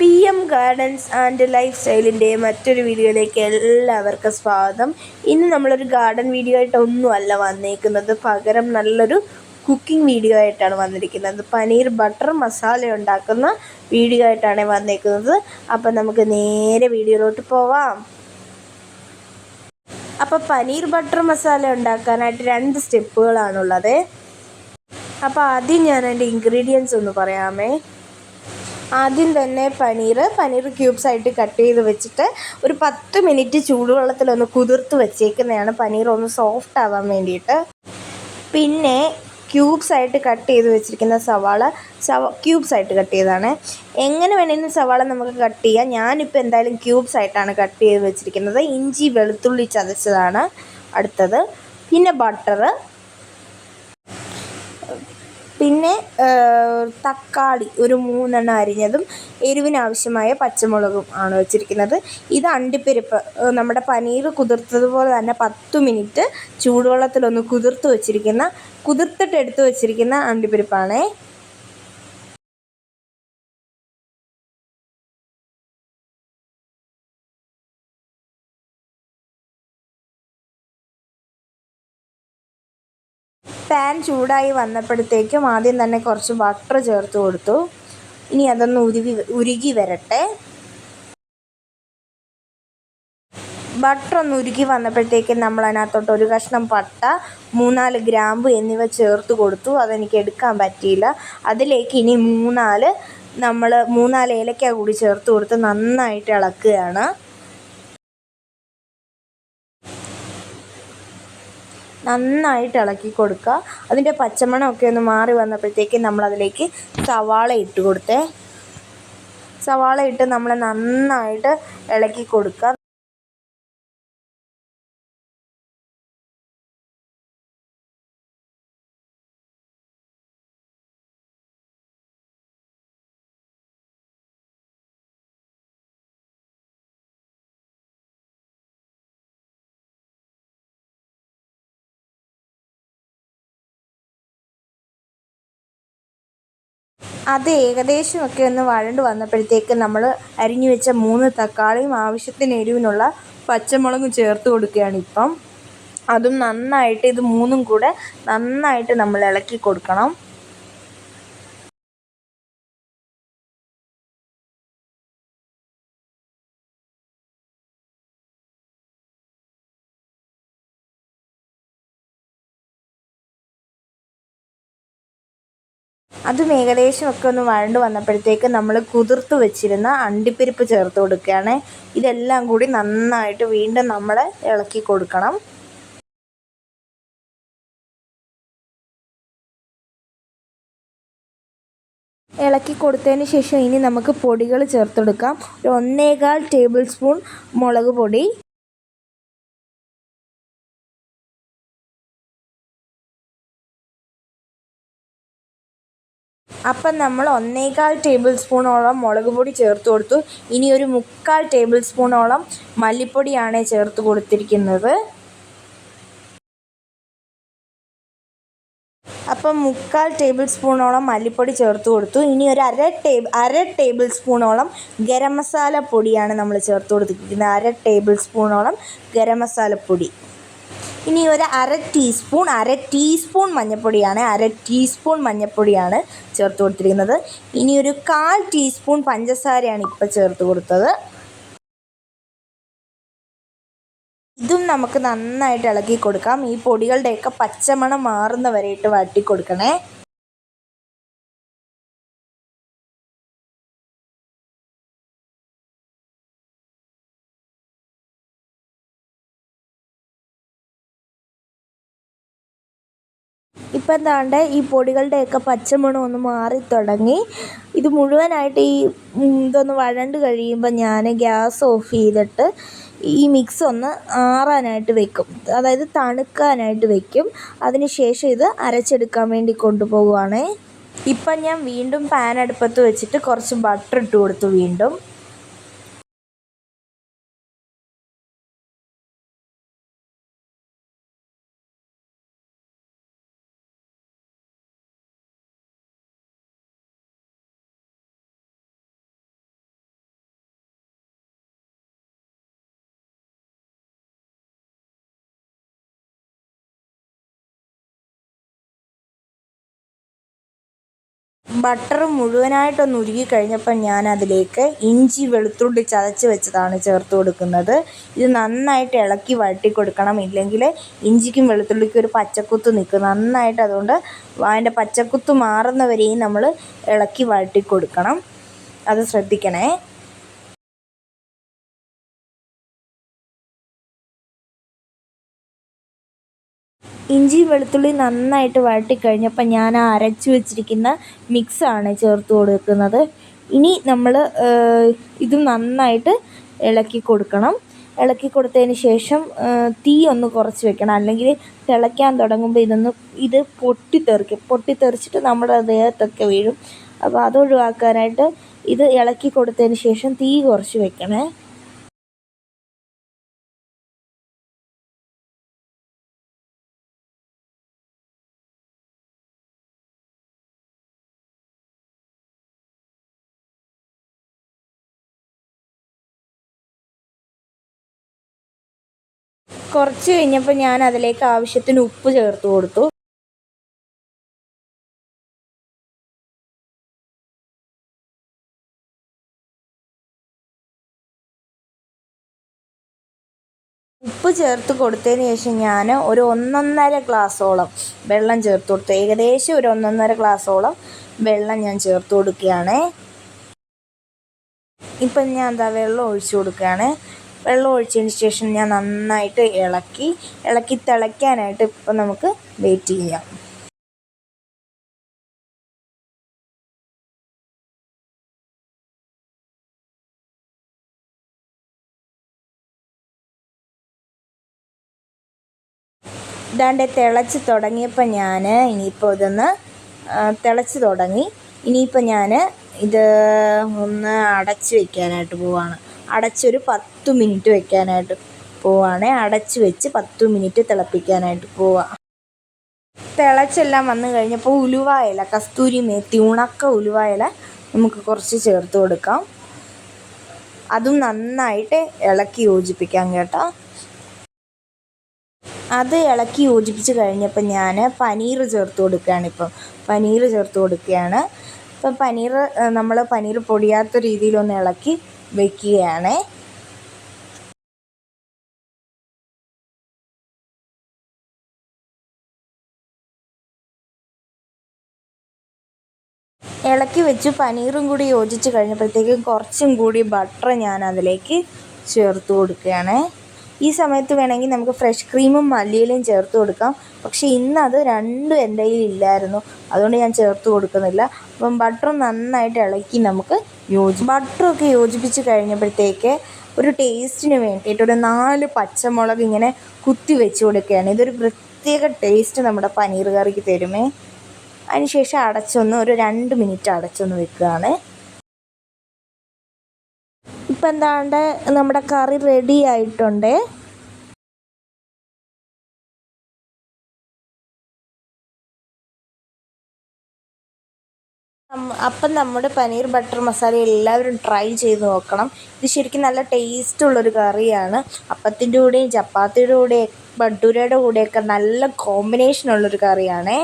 PM gardens and life സ്റ്റൈലിൻ്റെ മറ്റൊരു വീഡിയോയിലേക്ക് എല്ലാവർക്കും സ്വാഗതം. ഇന്ന് നമ്മളൊരു ഗാർഡൻ വീഡിയോ ആയിട്ടൊന്നുമല്ല വന്നേക്കുന്നത്, പകരം നല്ലൊരു കുക്കിംഗ് വീഡിയോ ആയിട്ടാണ് വന്നിരിക്കുന്നത്. പനീർ ബട്ടർ മസാല ഉണ്ടാക്കുന്ന വീഡിയോ ആയിട്ടാണ് വന്നേക്കുന്നത്. അപ്പം നമുക്ക് നേരെ വീഡിയോയിലോട്ട് പോവാം. അപ്പോൾ പനീർ ബട്ടർ മസാല ഉണ്ടാക്കാനായിട്ട് 2 സ്റ്റെപ്പുകളാണുള്ളത്. അപ്പോൾ ആദ്യം ഞാൻ അതിൻ്റെ ഇൻഗ്രീഡിയൻസ് ഒന്ന് പറയാമേ. ആദ്യം തന്നെ പനീർ ക്യൂബ്സ് ആയിട്ട് കട്ട് ചെയ്ത് വെച്ചിട്ട് ഒരു 10 മിനിറ്റ് ചൂടുവെള്ളത്തിലൊന്ന് കുതിർത്ത് വെച്ചേക്കുന്നതാണ്, പനീർ ഒന്ന് സോഫ്റ്റ് ആവാൻ വേണ്ടിയിട്ട്. പിന്നെ ക്യൂബ്സ് ആയിട്ട് കട്ട് ചെയ്ത് വെച്ചിരിക്കുന്ന സവാള ക്യൂബ്സ് ആയിട്ട് കട്ട് ചെയ്തതാണ്. എങ്ങനെ വേണമെങ്കിലും സവാള നമുക്ക് കട്ട് ചെയ്യാം. ഞാനിപ്പോൾ എന്തായാലും ക്യൂബ്സ് ആയിട്ടാണ് കട്ട് ചെയ്ത് വെച്ചിരിക്കുന്നത്. ഇഞ്ചി വെളുത്തുള്ളി ചതച്ചതാണ് അടുത്തത്. പിന്നെ ബട്ടർ, പിന്നെ തക്കാളി ഒരു 3 എണ്ണം അരിഞ്ഞതും എരിവിനാവശ്യമായ പച്ചമുളകും ആണ് വെച്ചിരിക്കുന്നത്. ഇത് അണ്ടിപ്പരിപ്പ്, നമ്മുടെ പനീർ കുതിർത്തതുപോലെ തന്നെ 10 മിനിറ്റ് ചൂടുവെള്ളത്തിലൊന്ന് കുതിർത്തിട്ട് എടുത്ത് വെച്ചിരിക്കുന്ന അണ്ടിപ്പരിപ്പാണേ. പാൻ ചൂടായി വന്നപ്പോഴത്തേക്കും ആദ്യം തന്നെ കുറച്ച് ബട്ടർ ചേർത്ത് കൊടുത്തു. ഇനി അതൊന്ന് ഉരുകി വരട്ടെ. ബട്ടർ ഒന്ന് ഉരുകി വന്നപ്പോഴത്തേക്കും നമ്മൾ അതിനകത്തോട്ട് ഒരു കഷ്ണം പട്ട, 3-4 ഗ്രാമ്പു എന്നിവ ചേർത്ത് കൊടുത്തു. അതെനിക്ക് എടുക്കാൻ പറ്റിയില്ല. അതിലേക്ക് ഇനി 3-4 ഏലക്ക കൂടി ചേർത്ത് കൊടുത്ത് നന്നായിട്ട് ഇളക്കുകയാണ്. നന്നായിട്ട് ഇളക്കി കൊടുക്കുക. അതിൻ്റെ പച്ചമണമൊക്കെ ഒന്ന് മാറി വന്നപ്പോഴത്തേക്കും നമ്മളതിലേക്ക് സവാള ഇട്ട് നമ്മൾ നന്നായിട്ട് ഇളക്കി കൊടുക്കുക. അത് ഏകദേശമൊക്കെ ഒന്ന് വഴണ്ട് വന്നപ്പോഴത്തേക്ക് നമ്മൾ അരിഞ്ഞു വെച്ച 3 തക്കാളിയും ആവശ്യത്തിന് എരിവിനുള്ള പച്ചമുളകും ചേർത്ത് കൊടുക്കുകയാണ് ഇപ്പം. അതും നന്നായിട്ട് ഇത് 3ഉം കൂടെ നന്നായിട്ട് നമ്മൾ ഇളക്കി കൊടുക്കണം. അതും ഏകദേശമൊക്കെ ഒന്ന് വഴണ്ട് വന്നപ്പോഴത്തേക്ക് നമ്മൾ കുതിർത്ത് വെച്ചിരുന്ന അണ്ടിപ്പരിപ്പ് ചേർത്ത് കൊടുക്കുകയാണ്. ഇതെല്ലാം കൂടി നന്നായിട്ട് വീണ്ടും നമ്മൾ ഇളക്കി കൊടുക്കണം. ഇളക്കി കൊടുത്തതിന് ശേഷം ഇനി നമുക്ക് പൊടികൾ ചേർത്ത് കൊടുക്കാം. ഒരു 1.25 ടേബിൾ സ്പൂൺ മുളക് പൊടി, അപ്പം നമ്മൾ 1.25 ടേബിൾ സ്പൂണോളം മുളക് പൊടി ചേർത്ത് കൊടുത്തു. ഇനി ഒരു 3/4 ടേബിൾ സ്പൂണോളം മല്ലിപ്പൊടിയാണ് ചേർത്ത് കൊടുത്തിരിക്കുന്നത്. അപ്പം 3/4 ടേബിൾ സ്പൂണോളം മല്ലിപ്പൊടി ചേർത്ത് കൊടുത്തു. ഇനി ഒരു അര ടേബിൾ സ്പൂണോളം ഗരം മസാല പൊടിയാണ് നമ്മൾ ചേർത്ത് കൊടുത്തിരിക്കുന്നത്. അര ടേബിൾ സ്പൂണോളം ഗരം മസാലപ്പൊടി. ഇനി ഒരു അര ടീസ്പൂൺ മഞ്ഞൾപ്പൊടിയാണ് ചേർത്ത് കൊടുത്തിരിക്കുന്നത്. ഇനി ഒരു 1/4 ടീസ്പൂൺ പഞ്ചസാരയാണ് ഇപ്പോൾ ചേർത്ത് കൊടുത്തത്. ഇതും നമുക്ക് നന്നായിട്ട് ഇളക്കി കൊടുക്കാം. ഈ പൊടികളുടെയൊക്കെ പച്ചമണം മാറുന്ന വരെയിട്ട് വഴറ്റി കൊടുക്കണേ. ഇപ്പം എന്താണ്ട് ഈ പൊടികളുടെയൊക്കെ പച്ചമണം ഒന്ന് മാറി തുടങ്ങി. ഇത് മുഴുവനായിട്ട് ഇതൊന്ന് വഴണ്ട് കഴിയുമ്പോൾ ഞാൻ ഗ്യാസ് ഓഫ് ചെയ്തിട്ട് ഈ മിക്സ് ഒന്ന് ആറാനായിട്ട് വെക്കും, അതായത് തണുക്കാനായിട്ട് വെക്കും. അതിന് ശേഷം ഇത് അരച്ചെടുക്കാൻ വേണ്ടി കൊണ്ടുപോകുവാണേ. ഇപ്പം ഞാൻ വീണ്ടും പാൻ അടുപ്പത്ത് വെച്ചിട്ട് കുറച്ച് ബട്ടർ ഇട്ട് കൊടുത്തു വീണ്ടും. ബട്ടർ മുഴുവനായിട്ടൊന്ന് ഉരുകി കഴിഞ്ഞപ്പോൾ ഞാൻ അതിലേക്ക് ഇഞ്ചി വെളുത്തുള്ളി ചതച്ച് വെച്ചതാണ് ചേർത്ത് കൊടുക്കുന്നത്. ഇത് നന്നായിട്ട് ഇളക്കി വഴറ്റി കൊടുക്കണം, ഇല്ലെങ്കിൽ ഇഞ്ചിക്കും വെളുത്തുള്ളിക്കും ഒരു പച്ചക്കുത്ത് നിൽക്കും. നന്നായിട്ട് അതുകൊണ്ട് അതിൻ്റെ പച്ചക്കുത്ത് മാറുന്നവരെയും നമ്മൾ ഇളക്കി വഴറ്റി കൊടുക്കണം, അത് ശ്രദ്ധിക്കണേ. ഇഞ്ചി വെളുത്തുള്ളി നന്നായിട്ട് വഴറ്റി കഴിഞ്ഞപ്പോൾ ഞാൻ അരച്ചു വെച്ചിരിക്കുന്ന മിക്സാണ് ചേർത്ത് കൊടുക്കുന്നത്. ഇനി നമ്മൾ ഇത് നന്നായിട്ട് ഇളക്കി കൊടുക്കണം. ഇളക്കി കൊടുത്തതിന് ശേഷം തീ ഒന്ന് കുറച്ച് വെക്കണം, അല്ലെങ്കിൽ തിളയ്ക്കാൻ തുടങ്ങുമ്പോൾ ഇത് പൊട്ടിത്തെറിച്ചിട്ട് നമ്മുടെ ദേഹത്തൊക്കെ വീഴും. അപ്പോൾ അതൊഴിവാക്കാനായിട്ട് ഇത് ഇളക്കി കൊടുത്തതിന് ശേഷം തീ കുറച്ച് വെക്കണേ. കുറച്ച് കഴിഞ്ഞപ്പോൾ ഞാൻ അതിലേക്ക് ആവശ്യത്തിന് ഉപ്പ് ചേർത്ത് കൊടുത്തു. ഉപ്പ് ചേർത്ത് കൊടുത്തതിന് ശേഷം ഞാൻ ഒരു 1.5 ഗ്ലാസ്സോളം വെള്ളം ചേർത്ത് കൊടുത്തു. ഏകദേശം ഒരു 1.5 ഗ്ലാസ്സോളം വെള്ളം ഞാൻ ചേർത്ത് കൊടുക്കുകയാണ്. ഇപ്പം ഞാൻ വെള്ളം ഒഴിച്ചു കൊടുക്കുകയാണ്. വെള്ളം ഒഴിച്ചതിന് ശേഷം ഞാൻ നന്നായിട്ട് ഇളക്കി തിളയ്ക്കാനായിട്ട് ഇപ്പം നമുക്ക് വെയിറ്റ് ചെയ്യാം. ഇതാണ്ട് തിളച്ച് തുടങ്ങിയപ്പോൾ ഞാൻ ഇനിയിപ്പോൾ ഇതൊന്ന് തിളച്ച് തുടങ്ങി. ഇനിയിപ്പോൾ ഞാൻ ഇത് ഒന്ന് അടച്ച് വയ്ക്കാനായിട്ട് പോവാണ്. അടച്ചൊരു 10 മിനിറ്റ് വയ്ക്കാനായിട്ട് പോവാണ്. അടച്ച് വെച്ച് 10 മിനിറ്റ് തിളപ്പിക്കാനായിട്ട് പോവാം. തിളച്ചെല്ലാം വന്നു കഴിഞ്ഞപ്പോൾ ഉലുവ ഇല, കസ്തൂരി മേത്തി, ഉണക്ക ഉലുവ ഇല നമുക്ക് കുറച്ച് ചേർത്ത് കൊടുക്കാം. അതും നന്നായിട്ട് ഇളക്കി യോജിപ്പിക്കാം കേട്ടോ. അത് ഇളക്കി യോജിപ്പിച്ച് കഴിഞ്ഞപ്പോൾ ഞാൻ പനീർ ചേർത്ത് കൊടുക്കുകയാണ്. പനീർ ചേർത്ത് കൊടുക്കുകയാണ്. ഇപ്പം നമ്മൾ പനീർ പൊടിയാത്ത രീതിയിലൊന്ന് ഇളക്കി വയ്ക്കുകയാണ്. ഇളക്കി വെച്ച് പനീറും കൂടി യോജിച്ച് കഴിഞ്ഞപ്പോഴത്തേക്കും കുറച്ചും കൂടി ബട്ടർ ഞാൻ അതിലേക്ക് ചേർത്ത് കൊടുക്കുകയാണ്. ഈ സമയത്ത് വേണമെങ്കിൽ നമുക്ക് ഫ്രഷ് ക്രീമും മല്ലിയിലയും ചേർത്ത് കൊടുക്കാം. പക്ഷേ ഇന്നത് രണ്ടും എൻ്റെ കയ്യിൽ ഇല്ലായിരുന്നു, അതുകൊണ്ട് ഞാൻ ചേർത്ത് കൊടുക്കുന്നില്ല. അപ്പം ബട്ടർ നന്നായിട്ട് ഇളക്കി നമുക്ക് ബട്ടറൊക്കെ യോജിപ്പിച്ച് കഴിഞ്ഞപ്പോഴത്തേക്ക് ഒരു ടേസ്റ്റിന് വേണ്ടിയിട്ട് ഒരു 4 പച്ചമുളക് ഇങ്ങനെ കുത്തി വെച്ച് കൊടുക്കുകയാണ്. ഇതൊരു പ്രത്യേക ടേസ്റ്റ് നമ്മുടെ പനീർ കറിക്ക് തരുമേ. അതിനുശേഷം ഒരു 2 മിനിറ്റ് അടച്ചൊന്ന് വെക്കുകയാണ്. ഇപ്പം എന്താണ്ട് നമ്മുടെ കറി റെഡി ആയിട്ടുണ്ട്. അപ്പം നമ്മുടെ പനീർ ബട്ടർ മസാല എല്ലാവരും ട്രൈ ചെയ്ത് നോക്കണം. ഇത് ശരിക്കും നല്ല ടേസ്റ്റുള്ളൊരു കറിയാണ്. അപ്പത്തിൻ്റെ കൂടെയും ചപ്പാത്തിയുടെ കൂടെയും ഭട്ടൂരയുടെ കൂടെയൊക്കെ നല്ല കോമ്പിനേഷനുള്ളൊരു കറിയാണേ.